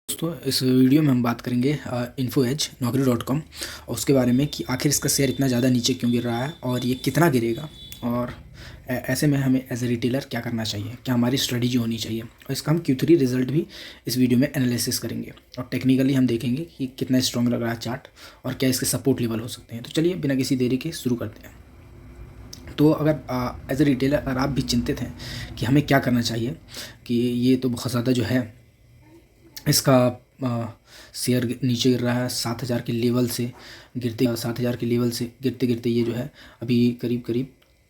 दोस्तों इस वीडियो में हम बात करेंगे इन्फो एज Naukri.com और उसके बारे में कि आखिर इसका शेयर इतना ज़्यादा नीचे क्यों गिर रहा है और ये कितना गिरेगा और ऐसे में हमें एज ए रिटेलर क्या करना चाहिए, क्या हमारी स्ट्रेटजी होनी चाहिए। और इसका हम Q3 रिजल्ट भी इस वीडियो में एनालिसिस करेंगे और टेक्निकली हम देखेंगे कि कितना स्ट्रॉन्ग लग रहा है चार्ट और क्या इसके सपोर्ट लेवल हो सकते हैं। तो चलिए बिना किसी देरी के शुरू करते हैं। तो अगर एज ए रिटेलर अगर आप भी चिंतित हैं कि हमें क्या करना चाहिए कि ये तो बहुत ज़्यादा जो है इसका शेयर नीचे गिर रहा है 7,000 के लेवल से गिरते गिरते ये जो है अभी करीब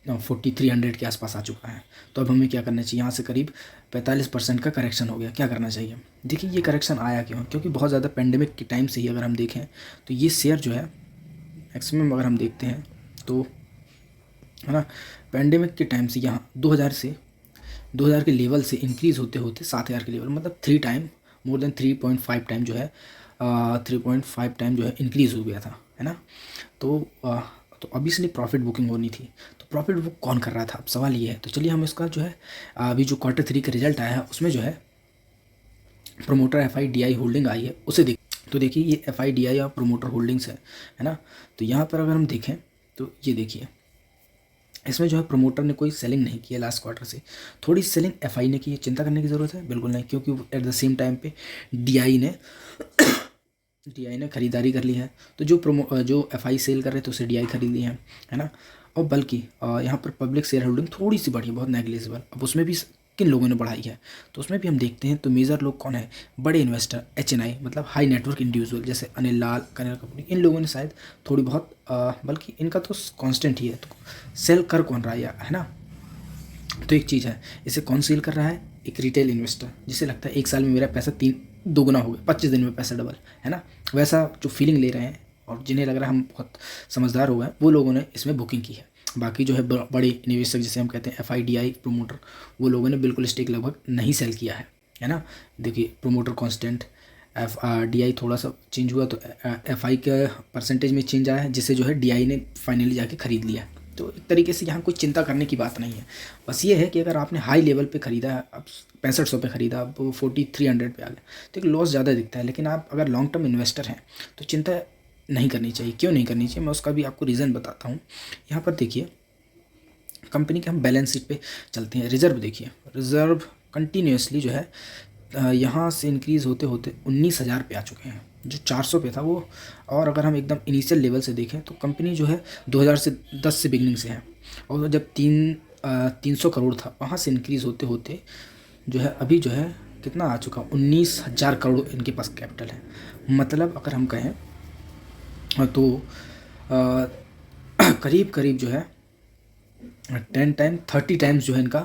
4,300 के आसपास आ चुका है। तो अब हमें क्या करना चाहिए, यहाँ से करीब 45% का करेक्शन हो गया। क्या करना चाहिए, देखिए ये करेक्शन आया क्यों, क्योंकि बहुत ज़्यादा पेंडेमिक के टाइम से ही अगर हम देखें तो ये शेयर जो है मैक्सिमम अगर हम देखते हैं तो है ना, पेंडेमिक के टाइम से यहाँ 2000 के लेवल से इंक्रीज़ होते होते 7,000 के लेवल मतलब 3 टाइम मोर देन 3.5 टाइम जो है 3.5 टाइम जो है इंक्रीज़ हो गया था, है ना। तो ऑब्वियसली प्रॉफिट बुकिंग होनी थी। तो प्रॉफिट बुक कौन कर रहा था, अब सवाल ये है। तो चलिए हम इसका जो है अभी जो Q3 का रिजल्ट आया है उसमें जो है प्रोमोटर FIDI होल्डिंग आई है उसे देख। तो देखिए ये FIDI और प्रोमोटर होल्डिंग्स है ना। तो यहाँ पर अगर हम देखें तो ये देखिए इसमें जो है प्रोमोटर ने कोई सेलिंग नहीं की है लास्ट क्वार्टर से, थोड़ी सेलिंग FI ने की है। चिंता करने की ज़रूरत है बिल्कुल नहीं, क्योंकि एट द सेम टाइम पे DI ने खरीदारी कर ली है। तो जो FI सेल कर रहे थे उसे DI खरीद ली है ना। और बल्कि यहाँ पर पब्लिक शेयर होल्डिंग थोड़ी सी बढ़ी, बहुत नेग्लिजिबल। अब उसमें भी किन लोगों ने बढ़ाई है तो उसमें भी हम देखते हैं। तो मेजर लोग कौन है, बड़े इन्वेस्टर HNI मतलब हाई नेटवर्क इंडिविजुअल जैसे अनिल लाल, कनेर कंपनी, इन लोगों ने शायद थोड़ी बहुत बल्कि इनका तो कांस्टेंट ही है। तो सेल कर कौन रहा है ना। तो एक चीज़ है, इसे कौन सेल कर रहा है, एक रिटेल इन्वेस्टर जिसे लगता है एक साल में मेरा पैसा 3 दुगना हो गया, 25 दिन में पैसा डबल, है ना। वैसा जो फीलिंग ले रहे हैं और जिन्हें लग रहा है हम बहुत समझदार हो गए, वो लोगों ने इसमें बुकिंग की है। बाकी जो है बड़े निवेशक जिसे हम कहते हैं FIDI प्रोमोटर, वो लोगों ने बिल्कुल स्टेक लगभग नहीं सेल किया है ना। देखिए प्रोमोटर कांस्टेंट, DI थोड़ा सा चेंज हुआ तो FI के परसेंटेज में चेंज आया है, जिसे जो है DI ने फाइनली जाके ख़रीद लिया है। तो एक तरीके से यहाँ कोई चिंता करने की बात नहीं है। बस ये है कि अगर आपने हाई लेवल पे ख़रीदा, अब 6500 पे ख़रीदा, अब 4,300 पे आ गया तो एक लॉस ज़्यादा दिखता है। लेकिन आप अगर लॉन्ग टर्म इन्वेस्टर हैं तो चिंता नहीं करनी चाहिए। क्यों नहीं करनी चाहिए, मैं उसका भी आपको रीज़न बताता हूँ। यहाँ पर देखिए कंपनी के हम बैलेंस शीट पे चलते हैं। रिज़र्व देखिए, रिज़र्व कंटिन्यूसली जो है यहाँ से इंक्रीज़ होते होते 19,000 पे आ चुके हैं, जो 400 पे था वो। और अगर हम एकदम इनिशियल लेवल से देखें तो कंपनी जो है 2010 से बिगनिंग से है, और जब 300 करोड़ था वहाँ से इंक्रीज़ होते होते जो है अभी जो है कितना आ चुका, 19,000 करोड़ इनके पास कैपिटल है। मतलब अगर हम कहें तो करीब करीब जो है 30 टाइम्स जो है इनका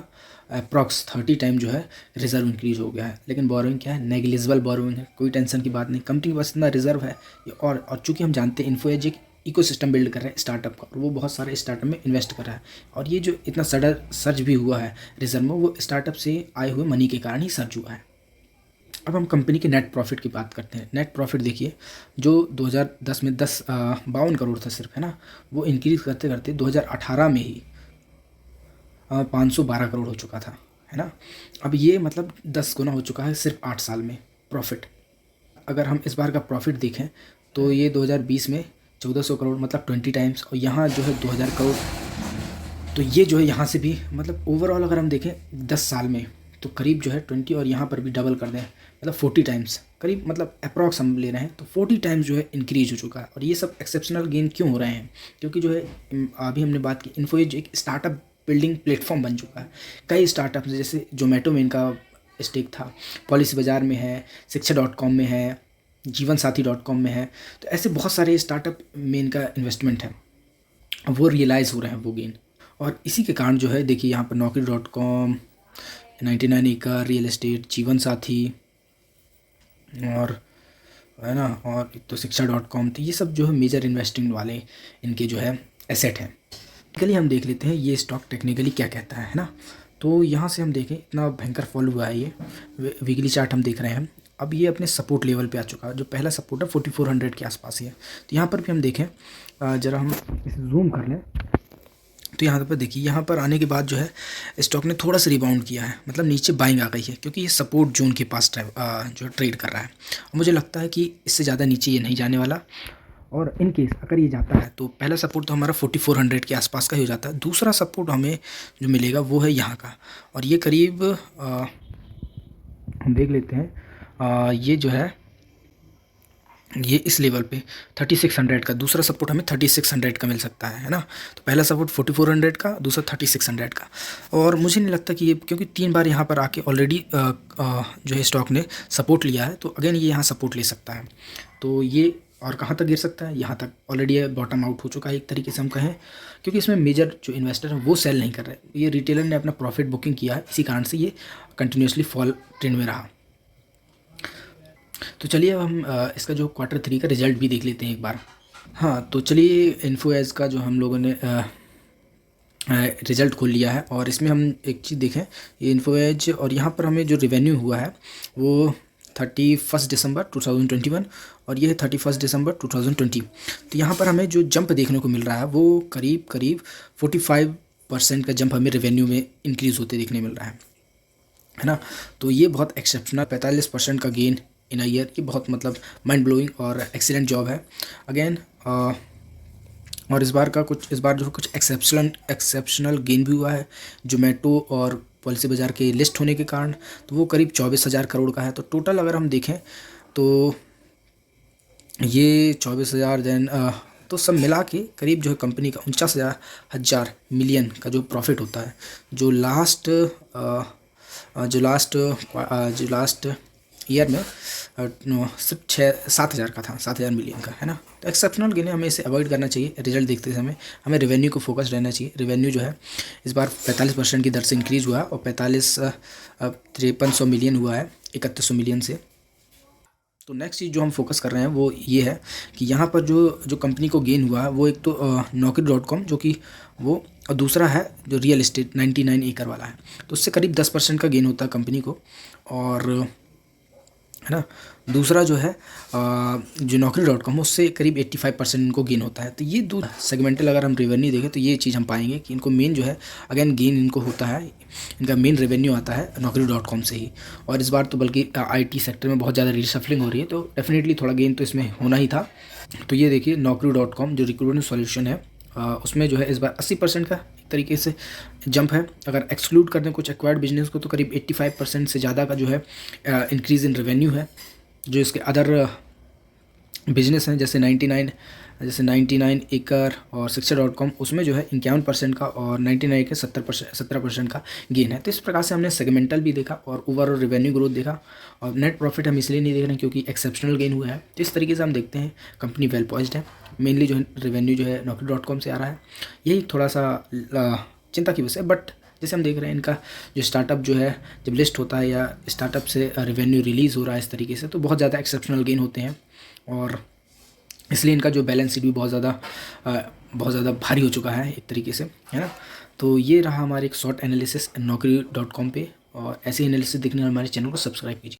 अप्रॉक्स 30 टाइम जो है रिज़र्व इंक्रीज हो गया है। लेकिन बोरोइंग क्या है, नेग्लिजिबल बोरोइंग है, कोई टेंशन की बात नहीं। कंपनी के पास इतना रिजर्व है। और चूँकि हम जानते हैं इन्फो एज एक इकोसिस्टम बिल्ड कर रहा है स्टार्टअप का, और वो बहुत सारे स्टार्टअप में इन्वेस्ट कर रहा है। और ये जो इतना सडन सर्ज भी हुआ है रिजर्व में, वो स्टार्टअप से आए हुए मनी के कारण ही सर्ज हुआ है। अब हम कंपनी के नेट प्रॉफिट की बात करते हैं। नेट प्रॉफिट देखिए, जो 2010 में 52 करोड़ था सिर्फ, है ना, वो इंक्रीज़ करते करते 2018 में ही 512 करोड़ हो चुका था, है ना। अब ये मतलब 10 गुना हो चुका है सिर्फ 8 साल में प्रॉफिट। अगर हम इस बार का प्रॉफिट देखें तो ये 2020 में 1400 करोड़ मतलब 20 टाइम्स, और यहाँ जो है 2000 करोड़। तो ये जो है यहाँ से भी मतलब ओवरऑल अगर हम देखें 10 साल में तो करीब जो है 20, और यहाँ पर भी डबल कर दें मतलब 40 टाइम्स करीब, मतलब अप्रॉक्स हम ले रहे हैं तो 40 टाइम्स जो है इंक्रीज हो चुका है। और ये सब एक्सेप्शनल गेन क्यों हो रहे हैं, क्योंकि जो है अभी हमने बात की, इन्फो एज एक स्टार्टअप बिल्डिंग प्लेटफॉर्म बन चुका है। कई स्टार्टअप जैसे जोमेटो में इनका स्टेक था, पॉलिसी बाज़ार में है, शिक्षा.com में है, जीवनसाथी.com में है। तो ऐसे बहुत सारे स्टार्टअप में इनका इन्वेस्टमेंट है, वो रियलाइज़ हो रहे हैं वो गेन। और इसी के कारण जो है देखिए यहाँ पर Naukri.com, 99 एकड़, रियल एस्टेट, जीवन साथी, और है ना, और एक तो शिक्षा.com। तो ये सब जो है मेजर इन्वेस्टिंग वाले इनके जो है एसेट हैं। टेक्निकली हम देख लेते हैं ये स्टॉक टेक्निकली क्या कहता है ना। तो यहाँ से हम देखें इतना भयंकर फॉल हुआ है, ये वीकली चार्ट हम देख रहे हैं। अब ये अपने सपोर्ट लेवल पे आ चुका है, जो पहला सपोर्ट है 4400 के आसपास ही है। तो यहाँ पर भी हम देखें, ज़रा हम इसे जूम कर लें तो यहाँ पर देखिए, यहाँ पर आने के बाद जो है स्टॉक ने थोड़ा सा रिबाउंड किया है, मतलब नीचे बाइंग आ गई है, क्योंकि ये सपोर्ट जोन के पास जो ट्रेड कर रहा है। और मुझे लगता है कि इससे ज़्यादा नीचे ये नहीं जाने वाला। और इन केस अगर ये जाता है तो पहला सपोर्ट तो हमारा 4400 के आसपास का ही हो जाता है। दूसरा सपोर्ट हमें जो मिलेगा वो है यहाँ का, और ये करीब हम देख लेते हैं, ये जो है ये इस लेवल पे 3600 का दूसरा सपोर्ट हमें 3600 का मिल सकता है ना। तो पहला सपोर्ट 4400 का, दूसरा 3600 का। और मुझे नहीं लगता कि ये, क्योंकि 3 बार यहाँ पर आके ऑलरेडी जो है स्टॉक ने सपोर्ट लिया है, तो अगेन ये यहाँ सपोर्ट ले सकता है। तो ये और कहाँ तक गिर सकता है, यहाँ तक ऑलरेडी बॉटम आउट हो चुका है एक तरीके से हम कहें, क्योंकि इसमें मेजर जो इन्वेस्टर हैं वो सेल नहीं कर रहे। ये रिटेलर ने अपना प्रॉफिट बुकिंग किया है, इसी कारण से ये कंटिन्यूसली फॉल ट्रेंड में रहा। तो चलिए अब हम इसका जो Q3 का रिजल्ट भी देख लेते हैं एक बार। हाँ, तो चलिए इन्फो एज का जो हम लोगों ने रिज़ल्ट खोल लिया है, और इसमें हम एक चीज़ देखें, ये इन्फो एज, और यहाँ पर हमें जो रेवेन्यू हुआ है वो 31 दिसंबर 2021 और ये है 31 दिसंबर 2020। तो यहाँ पर हमें जो जंप देखने को मिल रहा है वो करीब 45% का जंप हमें रेवेन्यू में इंक्रीज़ होते देखने मिल रहा है ना। तो ये बहुत एक्सेप्शनल 45% का गेन इन अ ईयर, ये बहुत मतलब माइंड ब्लोइंग और एक्सीलेंट जॉब है अगेन। और इस बार जो कुछ एक्सेप्शनल गेन भी हुआ है जोमेटो और पॉलिसी बाज़ार के लिस्ट होने के कारण, तो वो करीब 24,000 करोड़ का है। तो टोटल अगर हम देखें तो ये 24,000 देन तो सब मिला के करीब जो है कंपनी का 49,000 मिलियन का जो प्रॉफिट होता है, जो लास्ट ईयर में सिर्फ 7,000 का था, 7,000 मिलियन का, है ना। तो एक्सेप्शनल गेन हमें इसे अवॉइड करना चाहिए रिजल्ट देखते समय, हमें रेवेन्यू को फोकस रहना चाहिए। रेवेन्यू जो है इस बार 45% की दर से इंक्रीज़ हुआ और 5300 मिलियन हुआ है 3100 मिलियन से। तो नेक्स्ट चीज़ जो हम फोकस कर रहे हैं वो ये है कि यहाँ पर जो कंपनी को गेन हुआ है वो एक तो Naukri.com जो कि वो, और दूसरा है जो रियल एस्टेट 99 एकड़ वाला है, तो उससे करीब 10% का गेन होता है कंपनी को। और है ना, दूसरा जो है जो Naukri.com उससे करीब 85% इनको गेन होता है। तो ये दो सेगमेंटल अगर हम रेवेन्यू देखें तो ये चीज़ हम पाएंगे कि इनको मेन जो है अगेन गेन इनको होता है, इनका मेन रेवेन्यू आता है Naukri.com से ही। और इस बार तो बल्कि IT सेक्टर में बहुत ज़्यादा रीशफलिंग हो रही है, तो डेफिनेटली थोड़ा गेन तो इसमें होना ही था। तो ये देखिए Naukri.com जो रिक्रूटमेंट सॉल्यूशन है उसमें जो है इस बार 80% का एक तरीके से जंप है। अगर एक्सक्लूड कर दें कुछ एक्वायर्ड बिजनेस को तो करीब 85% से ज़्यादा का जो है इंक्रीज़ इन रेवेन्यू है। जो इसके अदर बिजनेस हैं जैसे 99 एकड़ और Shiksha.com उसमें जो है 51% का, और 99 के 17% का गेन है। तो इस प्रकार से हमने सेगमेंटल भी देखा और ओवरऑल रेवेन्यू ग्रोथ देखा, और नेट प्रॉफिट हम इसलिए नहीं देख रहे हैं क्योंकि एक्सेप्शनल गेन हुआ है। तो इस तरीके से हम देखते हैं कंपनी वेल पॉइज्ड है। मेनली जो है रेवेन्यू जो है Naukri.com से आ रहा है, यही थोड़ा सा चिंता की वजह है। बट जैसे हम देख रहे हैं इनका जो स्टार्टअप जो है जब लिस्ट होता है या स्टार्टअप से रेवेन्यू रिलीज़ हो रहा है इस तरीके से, तो बहुत ज़्यादा एक्सेप्शनल गेन होते हैं, और इसलिए इनका जो बैलेंस शीट भी बहुत ज़्यादा भारी हो चुका है एक तरीके से, है ना। तो ये रहा हमारे एक शॉर्ट एनालिसिस Naukri.com पे, और ऐसे एनालिसिस देखने हमारे चैनल को सब्सक्राइब कीजिए।